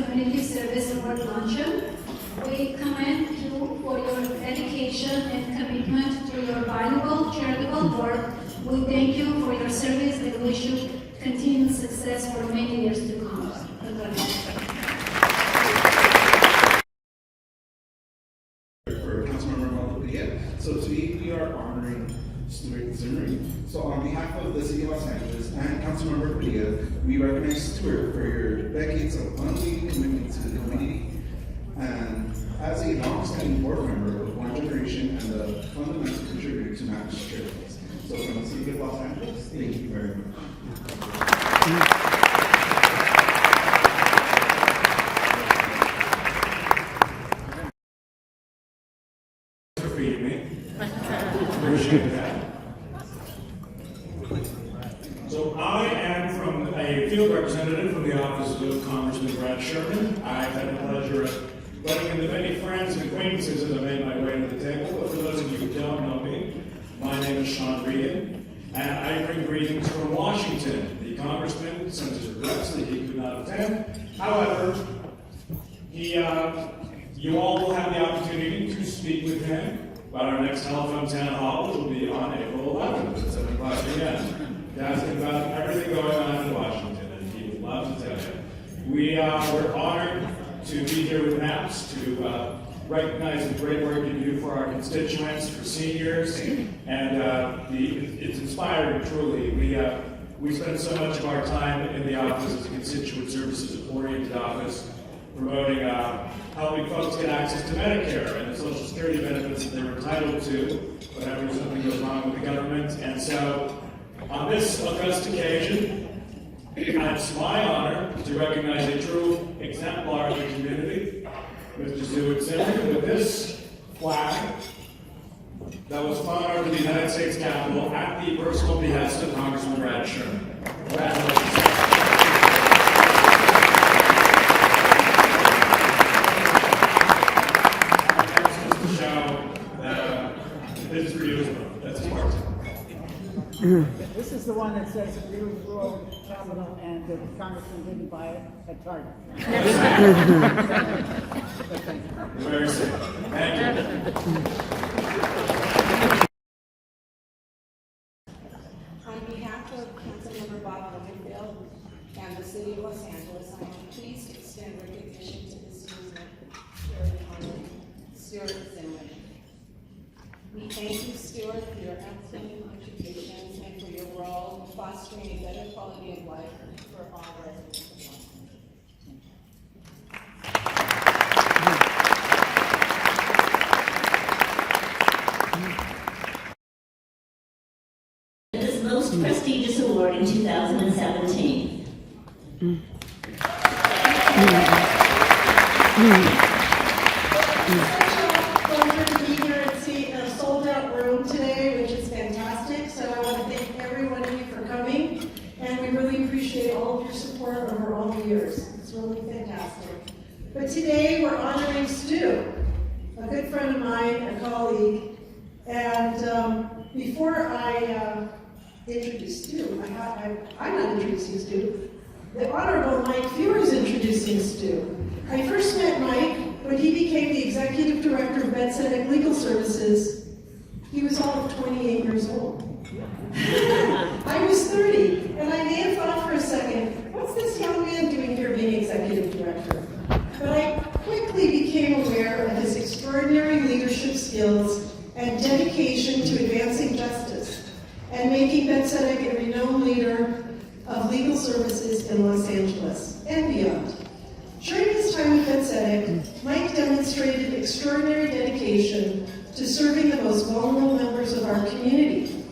Community Service Award Luncheon. We commend you for your dedication and commitment to your valuable charitable work. We thank you for your service and wish you continued success for many years to come. For Councilmember Padilla. So today we are honoring Stuart Zimring. So on behalf of the City of Los Angeles and Councilmember Padilla, we recognize Stuart for your decades of unwavering commitment to the community. And as a long-standing board member of one generation and a fundamental contributor to Mass Charities. So from the City of Los Angeles, thank you very much. For feeding me. Appreciate that. So I am from a field representative from the office of Congressman Sherman. I've had the pleasure of running into many friends and acquaintances as I made my way to the table. But for those of you who don't know me, my name is Regan, and I bring greetings from Washington. The Congressman sends his regrets that he could not attend. However, you all will have the opportunity to speak with him about our next telephone town hall, which will be on April 11th at 7 o'clock p.m. to ask him about everything going on in Washington, and he would love to tell you. We're honored to be here with MAPS to recognize the great work you do for our constituents, for seniors, and it's inspiring, truly. We spend so much of our time in the office as a constituent services-oriented office, promoting helping folks get access to Medicare and the Social Security benefits that they're entitled to whenever something goes wrong with the government. And so, on this august occasion, it's my honor to recognize a true exemplar of the community, Mr. Stuart Zimring, with this flag that was flown over the United States Capitol at the personal behest of Congressman Sherman. Congratulations. This is the one that says Blue Rural Capital and the Congressman didn't buy it at Target. Very simple. Thank you. On behalf of Councilmember Blumenfield and the City of Los Angeles, I am pleased to extend recognition to this year's honoree, Stuart Zimring. We thank you, Stuart, for your outstanding contributions and for your role in fostering a better quality of life for all residents of Los Angeles. This most prestigious award in 2017. Today, which is fantastic. So I want to thank every one of you for coming, and we really appreciate all of your support over all the years. It's really fantastic. But today we're honoring Stu, a good friend of mine, a colleague. And before I introduce Stu, I'm not introducing Stu. The Honorable Mike Feuer is introducing Stu. I first met Mike when he became the Executive Director of Med-Cedec Legal Services. He was all of 28 years old. I was 30, and I may have thought for a second, what's this young man doing here being executive director? But I quickly became aware of his extraordinary leadership skills and dedication to advancing justice and making Med-Cedec a renowned leader of legal services in Los Angeles and beyond. During his time at Med-Cedec, Mike demonstrated extraordinary dedication to serving the most vulnerable members of our community.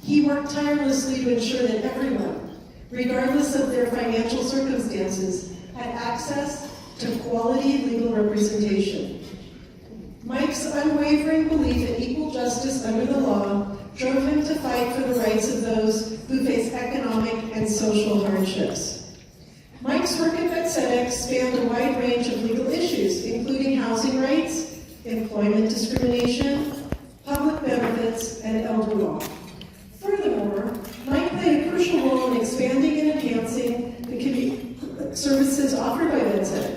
He worked tirelessly to ensure that everyone, regardless of their financial circumstances, had access to quality legal representation. Mike's unwavering belief in equal justice under the law drove him to fight for the rights of those who face economic and social hardships. Mike's work at Med-Cedec spanned a wide range of legal issues, including housing rights, employment discrimination, public benefits, and elder law. Furthermore, Mike played a crucial role in expanding and enhancing the services offered by Med-Cedec.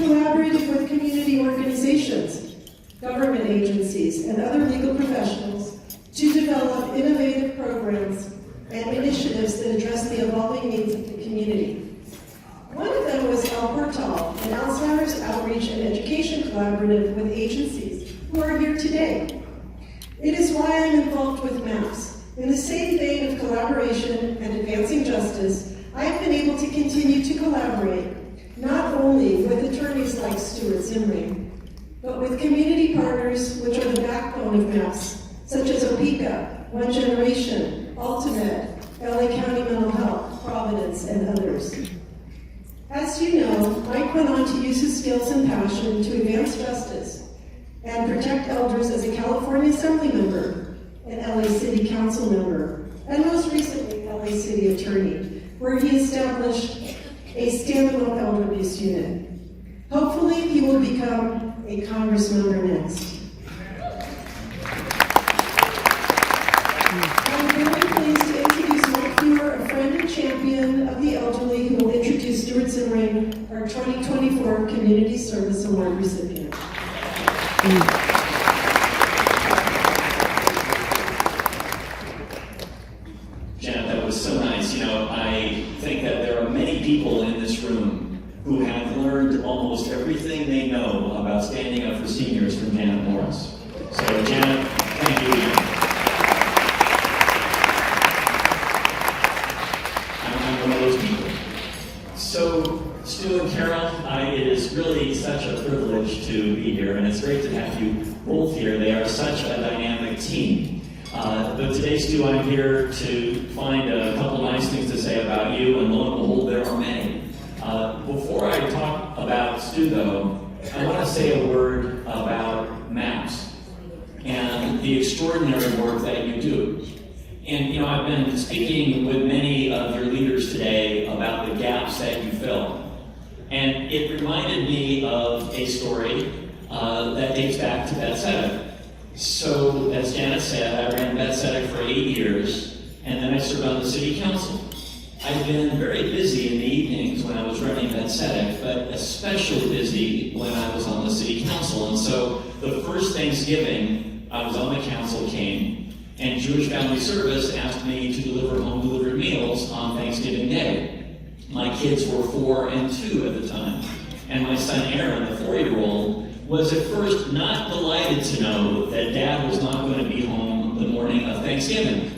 collaborated with community organizations, government agencies, and other legal professionals to develop innovative programs and initiatives that address the evolving needs of the community. One of them was El Portal, an Alzheimer's outreach and education collaborative with agencies who are here today. It is why I'm involved with MAPS. In the same vein of collaboration and advancing justice, I have been able to continue to collaborate, not only with attorneys like Stuart Zimring, but with community partners which are the backbone of MAPS, such as OPICA, One Generation, Ultimate, LA County Mental Health, Providence, and others. As you know, Mike went on to use his skills and passion to advance justice and protect elders as a California Assembly member, an LA City Council member, and most recently, LA City Attorney, where he established a standalone elder abuse unit. Hopefully, he will become a Congressmember next. I'm very pleased to introduce Mike Feuer, a friend and champion of the elderly, who will introduce Stuart Zimring, our 2024 Community Service Award recipient. Janet, that was so nice. You know, I think that there are many people in this room who have learned almost everything they know about standing up for seniors from Janet Morris. So, Janet, thank you again. I'm one of those people. So, Stu and Carol, it is really such a privilege to be here, and it's great to have you both here. They are such a dynamic team. But today, Stu, I'm here to find a couple nice things to say about you, and lo and behold, there are many. Before I talk about Stu, though, I want to say a word about MAPS and the extraordinary work that you do. And, you know, I've been speaking with many of your leaders today about the gaps that you fill. And it reminded me of a story that dates back to Bethesda. So, as Janet said, I ran Bethesda for 8 years, and then I served on the city council. I've been very busy in the evenings when I was running Bethesda, but especially busy when I was on the city council. And so, the first Thanksgiving I was on the council came, and Jewish Family Service asked me to deliver home-delivered meals on Thanksgiving Day. My kids were 4 and 2 at the time, and my son Aaron, the 4-year-old, was at first not delighted to know that Dad was not going to be home the morning of Thanksgiving.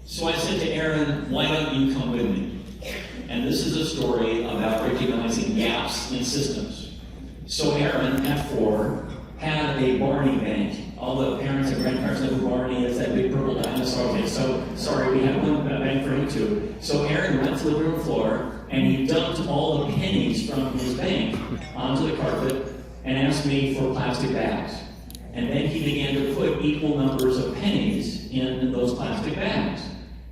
So I said to Aaron, why don't you come with me? And this is a story about recognizing gaps in systems. So Aaron, at 4, had a Barney bank. All the parents and grandparents know who Barney is, that big purple dinosaur. Okay, so sorry, we have one bank for him too. So Aaron went to the room floor and he dumped all the pennies from his bank onto the carpet and asked me for plastic bags. And then he began to put equal numbers of pennies in those plastic bags.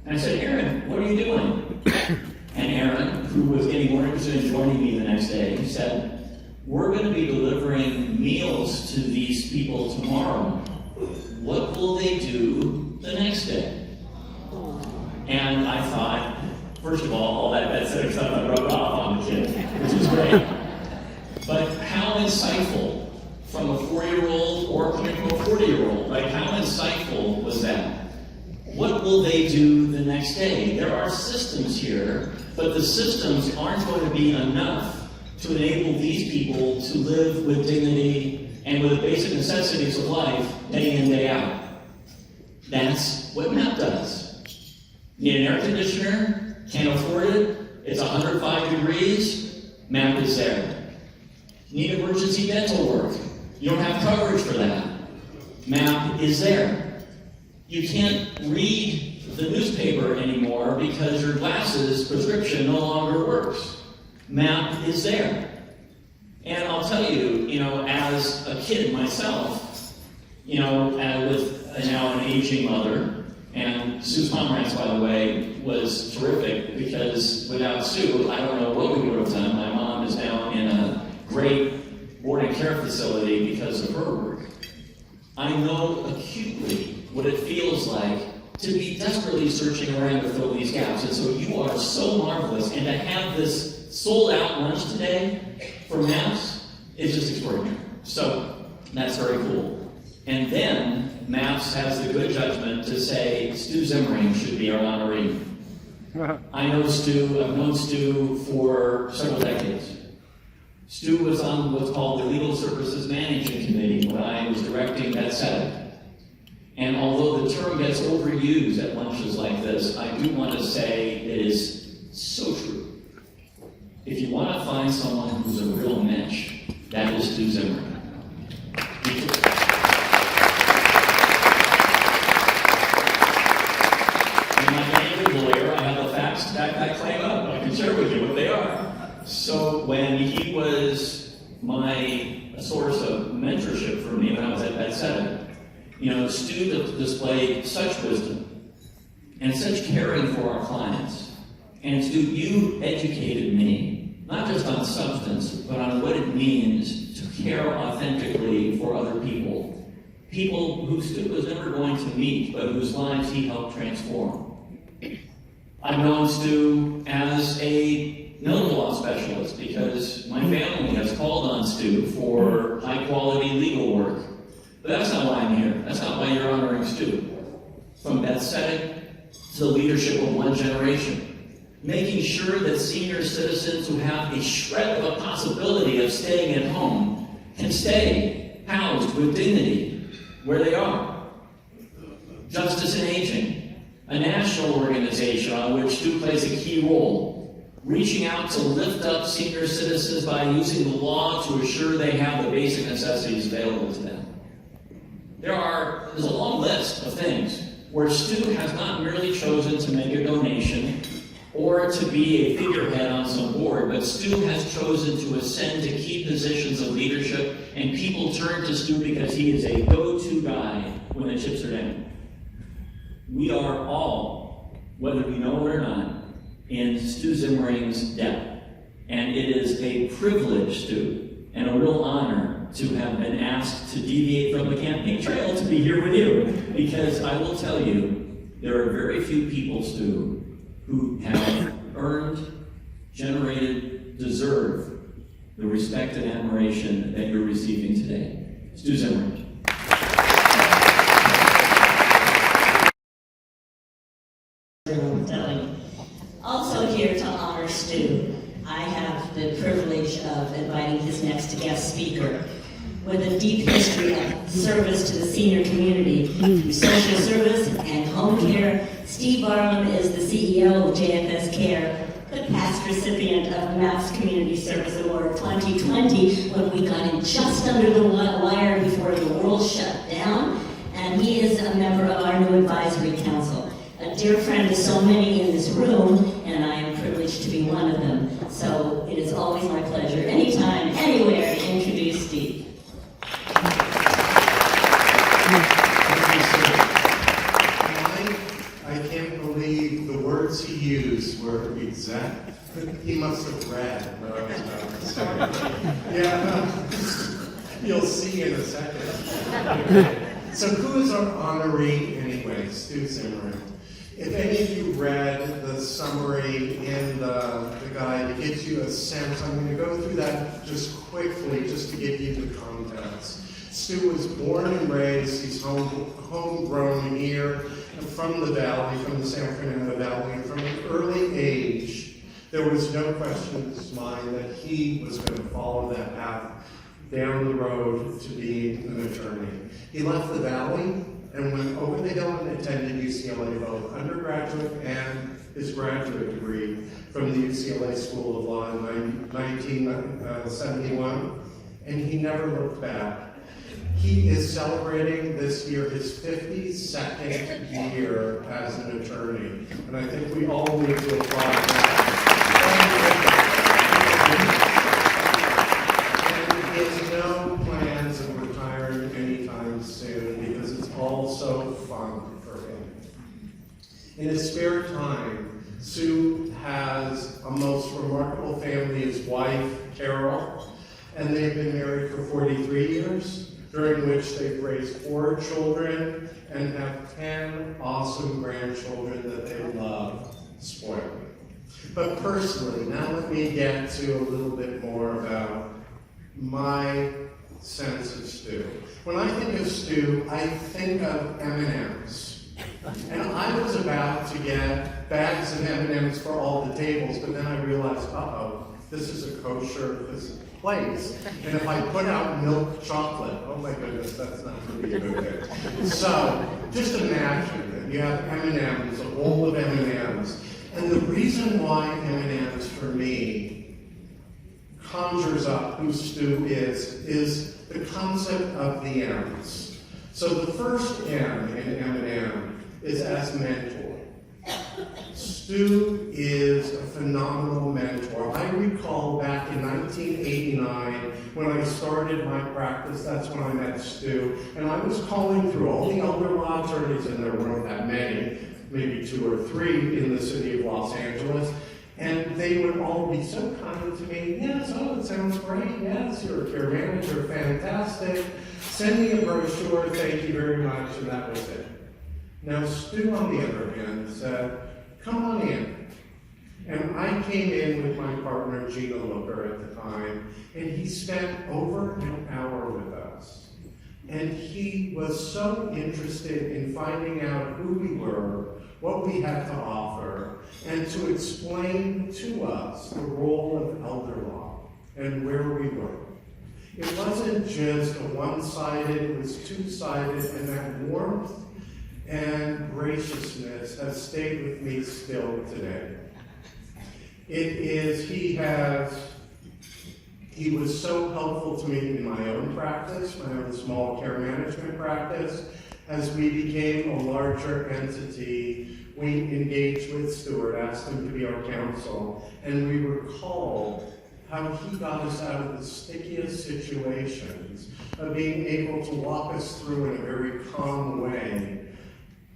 And I said, Aaron, what are you doing? And Aaron, who was getting more interested in joining me the next day, he said, we're going to be delivering meals to these people tomorrow. What will they do the next day? And I thought, first of all that sort of stuff I rubbed off on the kid, which is great. But how insightful from a 4-year-old or coming from a 40-year-old, like how insightful was that? What will they do the next day? There are systems here, but the systems aren't going to be enough to enable these people to live with dignity and with the basic necessities of life day in, day out. That's what MAP does. Need an air conditioner? Can't afford it? It's 105 degrees? MAP is there. Need emergency dental work? You don't have coverage for that. MAP is there. You can't read the newspaper anymore because your glasses prescription no longer works. MAP is there. And I'll tell you, as a kid myself, with now an aging mother, and Sue's Pomerantz, by the way, was terrific because without Sue, I don't know what we would have done. My mom is now in a great boarding care facility because of her work. I know acutely what it feels like to be desperately searching around to fill these gaps. And so you are so marvelous. And to have this sold-out lunch today for MAPS, It's just extraordinary. So that's very cool. And then MAPS has the good judgment to say Stu Zimring should be our honoree. I know Stu, I've known Stu for several decades. Stu was on what's called the Legal Services Management Committee when I was directing that setting. And although the term gets overused at lunches like this, I do want to say it is so true. If you want to find someone who's a real mensch, that is Stu Zimring. And like any good lawyer, I have the facts to back that claim up. I can share with you what they are. So when he was my source of mentorship for me when I was at Bed 7, you know, Stu displayed such wisdom and such caring for our clients. And Stu, you educated me, not just on substance, but on what it means to care authentically for other people. People who Stu was never going to meet, but whose lives he helped transform. I've known Stu as a notable law specialist because my family has called on Stu for high-quality legal work. But that's not why I'm here. That's not why you're honoring Stu. From that setting to the leadership of one generation, making sure that senior citizens who have a shred of a possibility of staying at home can stay housed with dignity where they are. Justice in Aging, a national organization on which Stu plays a key role, reaching out to lift up senior citizens by using the law to assure they have the basic necessities available to them. There's a long list of things where Stu has not merely chosen to make a donation or to be a figurehead on some board, but Stu has chosen to ascend to key positions of leadership, and people turn to Stu because he is a go-to guy when the chips are down. We are all, whether we know it or not, in Stu Zimring's debt. And it is a privilege, Stu, and a real honor to have been asked to deviate from the campaign trail to be here with you. Because I will tell you, there are very few people, Stu, who have earned, generated, deserve the respect and admiration that you're receiving today. Stu Zimring. Also here to honor Stu, I have the privilege of inviting his next guest speaker. With a deep history of service to the senior community through social service and home care, Steve Barham is the CEO of JFS Care, the past recipient of MAPS Community Service Award 2020 when we got in just under the wire before the world shut down, and he is a member of our new advisory council. A dear friend to so many in this room, and I am privileged to be one of them. So it is always my pleasure, anytime, anywhere, to introduce Steve. I can't believe the words he used were exact. He must have read what I was about to say. Yeah, you'll see in a second. So who is our honoree anyway? Stu Zimring. If any of you read the summary in the guide, it gives you a sense. I'm going to go through that just quickly, just to give you the context. Stu was born and raised, he's homegrown here from the valley, from the San Fernando Valley. From an early age, there was no question in his mind that he was going to follow that path down the road to be an attorney. He left the valley and went over the hill and attended UCLA, both undergraduate and his graduate degree from the UCLA School of Law in 1971, and he never looked back. He is celebrating this year his 52nd year as an attorney, and I think we all need to applaud that. And he has no plans of retiring anytime soon because it's all so fun for him. In his spare time, Stu has a most remarkable family, his wife, Carol, and they've been married for 43 years. During which they've raised 4 children and have 10 awesome grandchildren that they love spoiling. But personally, now let me get to a little bit more about my sense of Stu. When I think of Stu, I think of M&Ms. And I was about to get bags of M&Ms for all the tables, but then I realized, uh-oh, this is a kosher place. And if I put out milk chocolate, oh my goodness, that's not really a good thing. So just imagine that you have M&Ms, a bowl of M&Ms. And the reason why M&Ms for me conjures up who Stu is the concept of the M's. So the first M in M&M is as mentor. Stu is a phenomenal mentor. I recall back in 1989 when I started my practice, that's when I met Stu, and I was calling through all the elder law attorneys, and there weren't that many, maybe 2 or 3 in the city of Los Angeles, and they would all be so kind to me. Yes, oh, it sounds great. Yes, you're a care manager, fantastic. Send me a brochure, thank you very much, and that was it. Now, Stu, on the other hand, said, come on in. And I came in with my partner, Gina Looker, at the time, and he spent over an hour with us. And he was so interested in finding out who we were, what we had to offer, and to explain to us the role of elder law and where we were. It wasn't just a one-sided, it was two-sided, and that warmth and graciousness has stayed with me still today. He was so helpful to me in my own practice, my own small care management practice. As we became a larger entity, we engaged with Stuart, asked him to be our counsel, and we recall how he got us out of the stickiest situations, of being able to walk us through in a very calm way.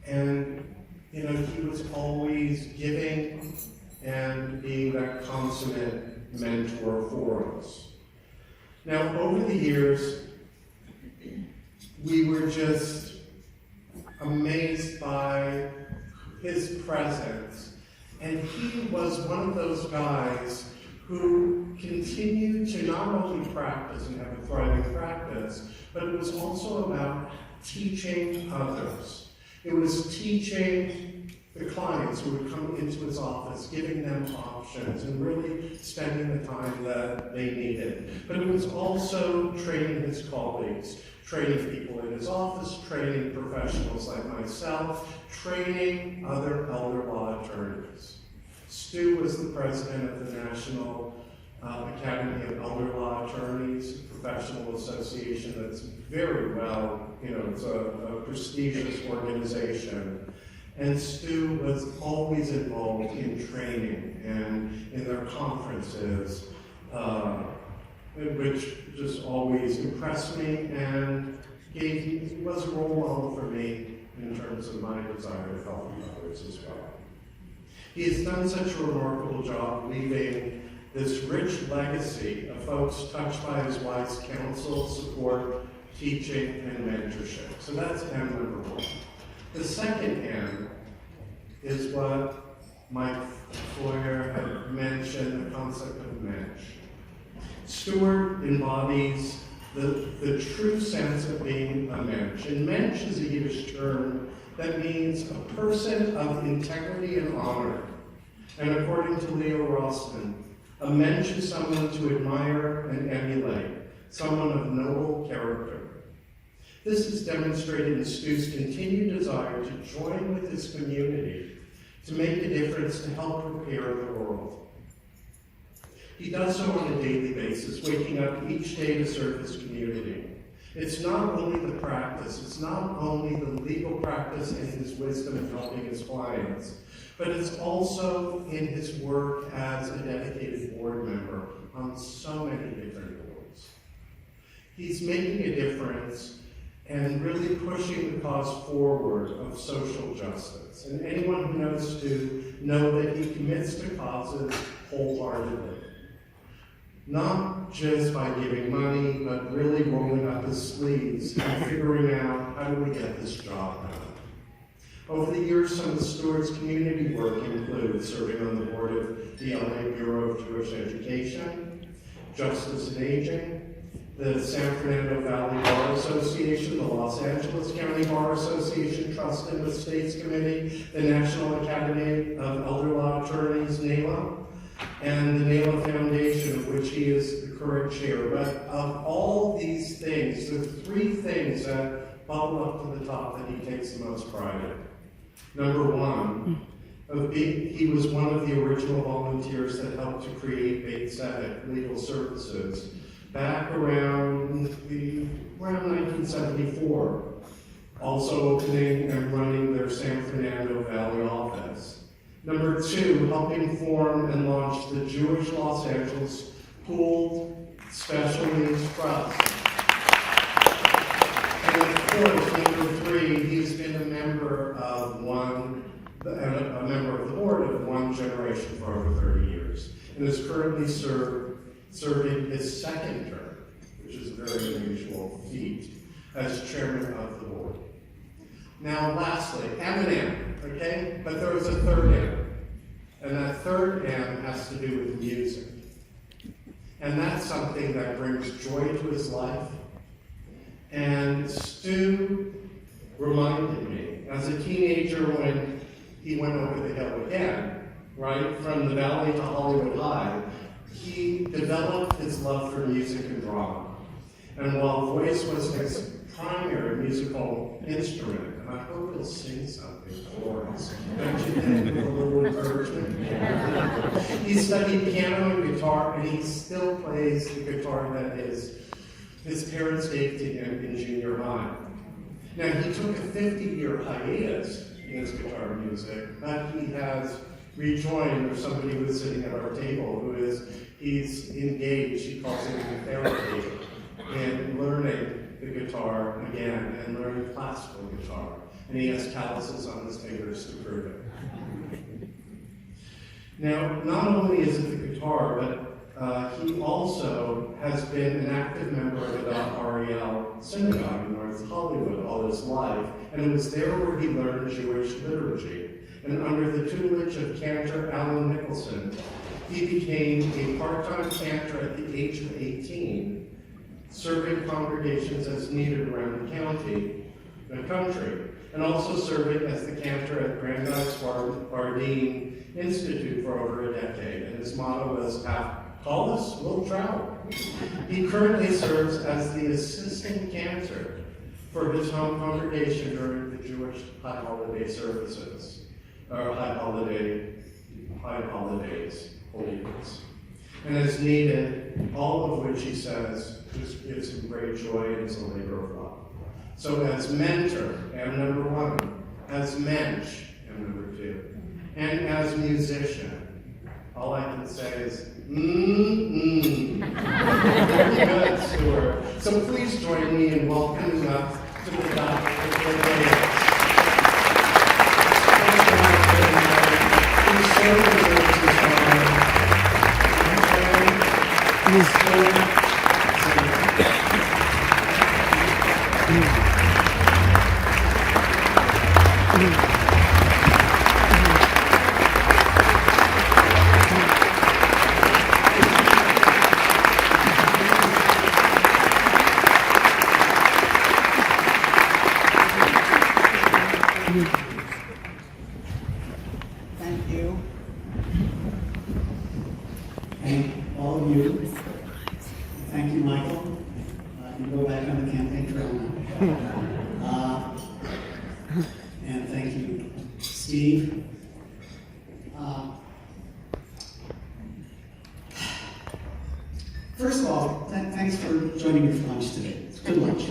And, he was always giving and being that consummate mentor for us. Now, over the years, we were just amazed by his presence. And he was one of those guys who continued to not only practice and have a thriving practice, but it was also about teaching others. It was teaching the clients who would come into his office, giving them options and really spending the time that they needed. But it was also training his colleagues, training people in his office, training professionals like myself, training other elder law attorneys. Stu was the president of the National Academy of Elder Law Attorneys, a professional association that's very well, it's a prestigious organization. And Stu was always involved in training and in their conferences, which just always impressed me and was a role model for me in terms of my desire to help others as well. He has done such a remarkable job leaving this rich legacy of folks touched by his wife's counsel, support, teaching, and mentorship. So that's M number 1. The second M is what Mike Feuer had mentioned, the concept of mensch. Stuart embodies the true sense of being a mensch. And mensch is a Yiddish term that means a person of integrity and honor. And according to Leo Rossman, a mensch is someone to admire and emulate, someone of noble character. This is demonstrated in Stu's continued desire to join with his community, to make a difference, to help prepare the world. He does so on a daily basis, waking up each day to serve his community. It's not only the practice, it's not only the legal practice and his wisdom in helping his clients, but it's also in his work as a dedicated board member on so many different boards. He's making a difference and really pushing the cause forward of social justice. And anyone who knows Stu know that he commits to causes wholeheartedly. Not just by giving money, but really rolling up his sleeves and figuring out, how do we get this job done? Over the years, some of Stuart's community work includes serving on the board of the LA Bureau of Jewish Education, Justice and Aging, the San Fernando Valley Bar Association, the Los Angeles County Bar Association Trust and Estates Committee, the National Academy of Elder Law Attorneys, NALA, and the NALA Foundation, of which he is the current chair. But of all these things, there are three things that bubble up to the top that he takes the most pride in. Number one, he was one of the original volunteers that helped to create Bait Civic Legal Services back around 1974, also opening and running their San Fernando Valley office. Number two, helping form and launch the Jewish Los Angeles Pooled Special Needs Trust. And of course, number three, he's been a member of a member of the board of One Generation for over 30 years, and is currently serving his second term, which is a very unusual feat, as chairman of the board. Now, lastly, M&M, okay? But there is a third M, and that third M has to do with music. And that's something that brings joy to his life. And Stu reminded me, as a teenager when he went over the hill again, right, from the Valley to Hollywood High, he developed his love for music and drama. And while voice was his primary musical instrument, and I hope he'll sing something for us, don't you think, with a little encouragement? He studied piano and guitar, and he still plays the guitar that his parents gave to him in junior high. Now, he took a 50-year hiatus in his guitar music, but he has rejoined. There's somebody who is sitting at our table he's engaged, he calls it in therapy, in learning the guitar again and learning classical guitar. And he has calluses on his fingers to prove it. Now, not only is it the guitar, but he also has been an active member of the REL Synagogue in North Hollywood all his life, and it was there where he learned Jewish liturgy. And under the tutelage of cantor Alan Nicholson, he became a part-time cantor at the age of 18, serving congregations as needed around the country, and also serving as the cantor at Brandeis Bardeen Institute for over a decade. And his motto was, "Call us, we'll travel." He currently serves as the assistant cantor for his home congregation during the Jewish high holiday services, or high holidays, holy days. And as needed, all of which he says just gives him great joy and is a labor of love. So as mentor, M number one, as mensch, M number two, and as musician, all I can say is, Good, Stuart. So please join me in welcoming up to the top of the day. Thank you. Thank all of you. Thank you, Michael. You go back on the campaign trail now. And thank you, Steve. First of all, thanks for joining me for lunch today. It's good lunch.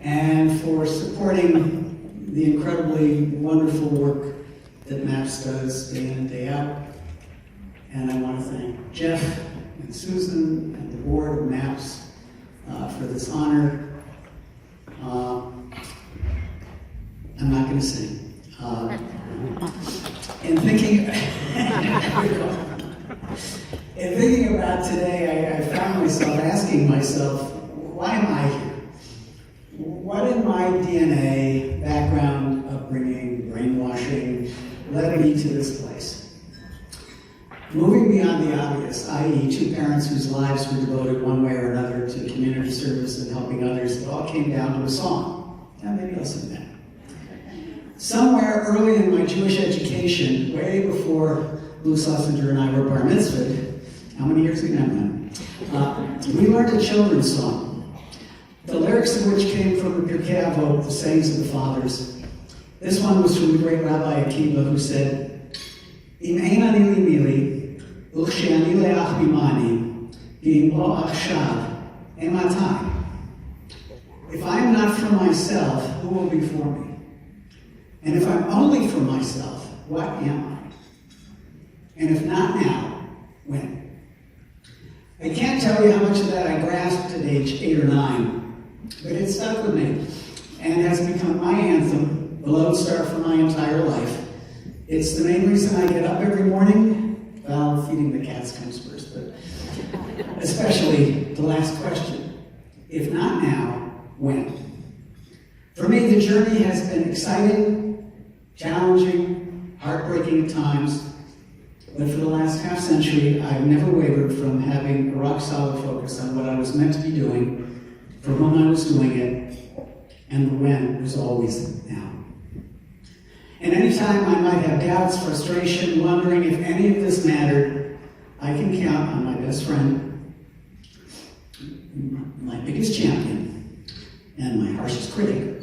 And for supporting the incredibly wonderful work that MAPS does day in and day out. And I want to thank Jeff and Susan and the board of MAPS for this honor. I'm not going to sing. In thinking about today, I found myself asking myself, why am I here? What in my DNA, background, upbringing, brainwashing, led me to this place? Moving beyond the obvious, i.e. two parents whose lives were devoted one way or another to community service and helping others, it all came down to a song. Yeah, maybe I'll sing that. Somewhere early in my Jewish education, way before Lou Schlesinger and I were bar mitzvahed, how many years ago now? We learned a children's song, the lyrics of which came from the Pirkei Avot, the sayings of the fathers. This one was from the great Rabbi Akiva, who said, Im ein ani li mili, u'che'ani le'ach bimani, v'im lo achshav, ematai. If I am not for myself, who will be for me? And if I'm only for myself, what am I? And if not now, when? I can't tell you how much of that I grasped at age 8 or 9, but it stuck with me and has become my anthem, the lodestar for my entire life. It's the main reason I get up every morning. Well, feeding the cats comes first, but especially the last question. If not now, when? For me, the journey has been exciting, challenging, heartbreaking at times, but for the last half-century, I've never wavered from having a rock-solid focus on what I was meant to be doing, for whom I was doing it, and the when was always now. And anytime I might have doubts, frustration, wondering if any of this mattered, I can count on my best friend, my biggest champion, and my harshest critic,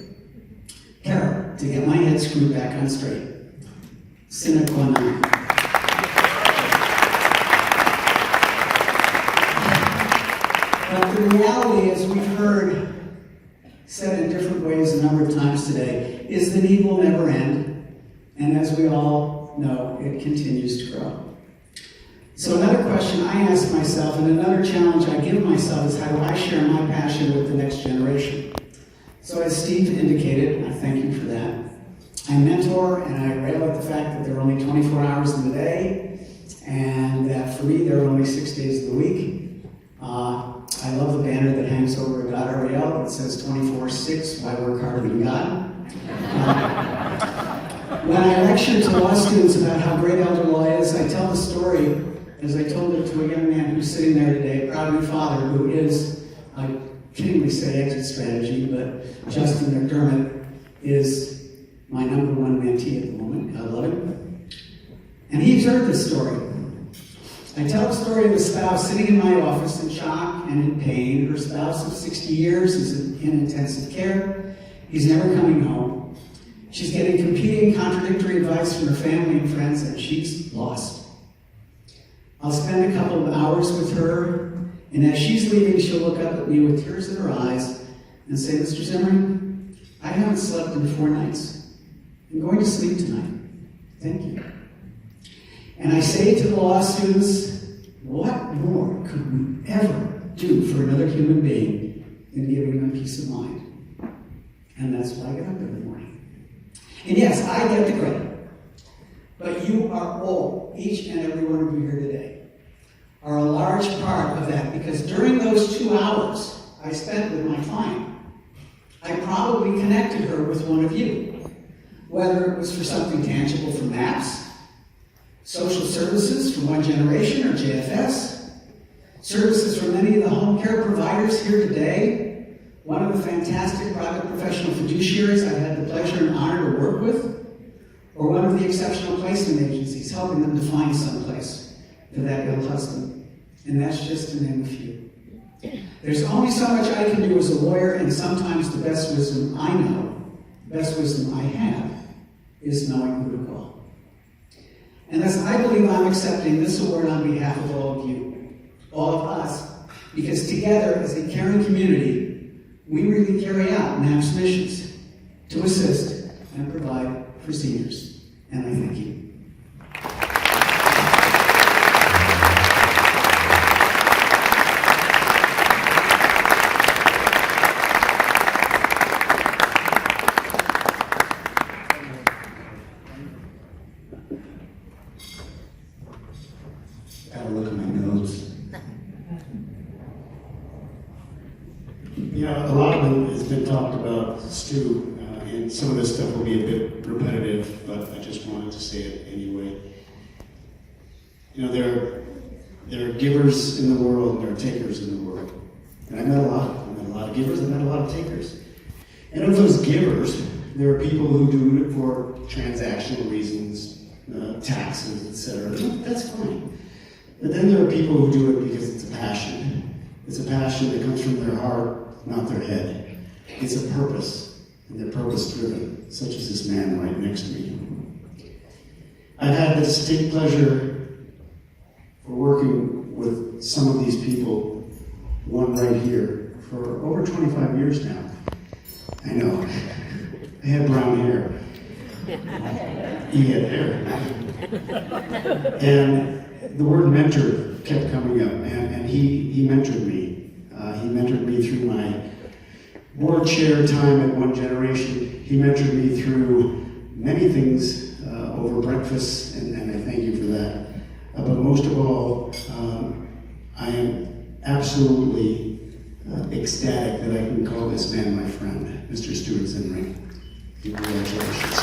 Carol, to get my head screwed back on straight. Sine qua non. But the reality, as we've heard said in different ways a number of times today, is the need will never end. And as we all know, it continues to grow. So another question I ask myself, and another challenge I give myself, is how do I share my passion with the next generation? So as Steve indicated, and I thank you for that, I mentor and I rail at the fact that there are only 24 hours in the day, and that for me there are only 6 days of the week. I love the banner that hangs over at God RAL that says 24/6, why work harder than God? When I lecture to law students about how great elder law is, I tell the story, as I told it to a young man who's sitting there today, a proud new father who is, I kiddingly say exit strategy, but Justin McDermott is my #1 mentee at the moment. I love him. And he's heard this story. I tell the story of a spouse sitting in my office in shock and in pain. Her spouse of 60 years is in intensive care. He's never coming home. She's getting competing, contradictory advice from her family and friends, and she's lost. I'll spend a couple of hours with her, and as she's leaving, she'll look up at me with tears in her eyes and say, Mr. Zimring, I haven't slept in 4 nights. I'm going to sleep tonight. Thank you. And I say to the law students, what more could we ever do for another human being than giving them peace of mind? And that's why I get up every morning. And yes, I get the credit. But you are all, each and every one of you here today, are a large part of that, because during those 2 hours I spent with my client, I probably connected her with one of you, whether it was for something tangible from MAPS, social services from One Generation or JFS, services from many of the home care providers here today, one of the fantastic private professional fiduciaries I've had the pleasure and honor to work with, or one of the exceptional placement agencies helping them to find someplace for that ill husband. And that's just to name a few. There's only so much I can do as a lawyer, and sometimes the best wisdom I know, the best wisdom I have, is knowing who to call. And thus, I believe I'm accepting this award on behalf of all of you, all of us, because together, as a caring community, we really carry out MAP's missions to assist and provide for seniors. And I thank you. Gotta look at my notes. You know, a lot of it has been talked about, Stu, and some of this stuff will be a bit repetitive, but I just wanted to say it anyway. You know, there are givers in the world and there are takers in the world. And I met a lot. I met a lot of givers, I met a lot of takers. And of those givers, there are people who do it for transactional reasons, taxes, etc. That's fine. But then there are people who do it because it's a passion. It's a passion that comes from their heart, not their head. It's a purpose, and they're purpose-driven, such as this man right next to me. I've had the distinct pleasure for working with some of these people, one right here, for over 25 years now. I know. I had brown hair. He had hair. And the word mentor kept coming up, and he mentored me. He mentored me through my board chair time at One Generation. He mentored me through many things over breakfast, and I thank you for that. But most of all, I am absolutely ecstatic that I can call this man my friend, Mr. Stuart Zimring. Congratulations.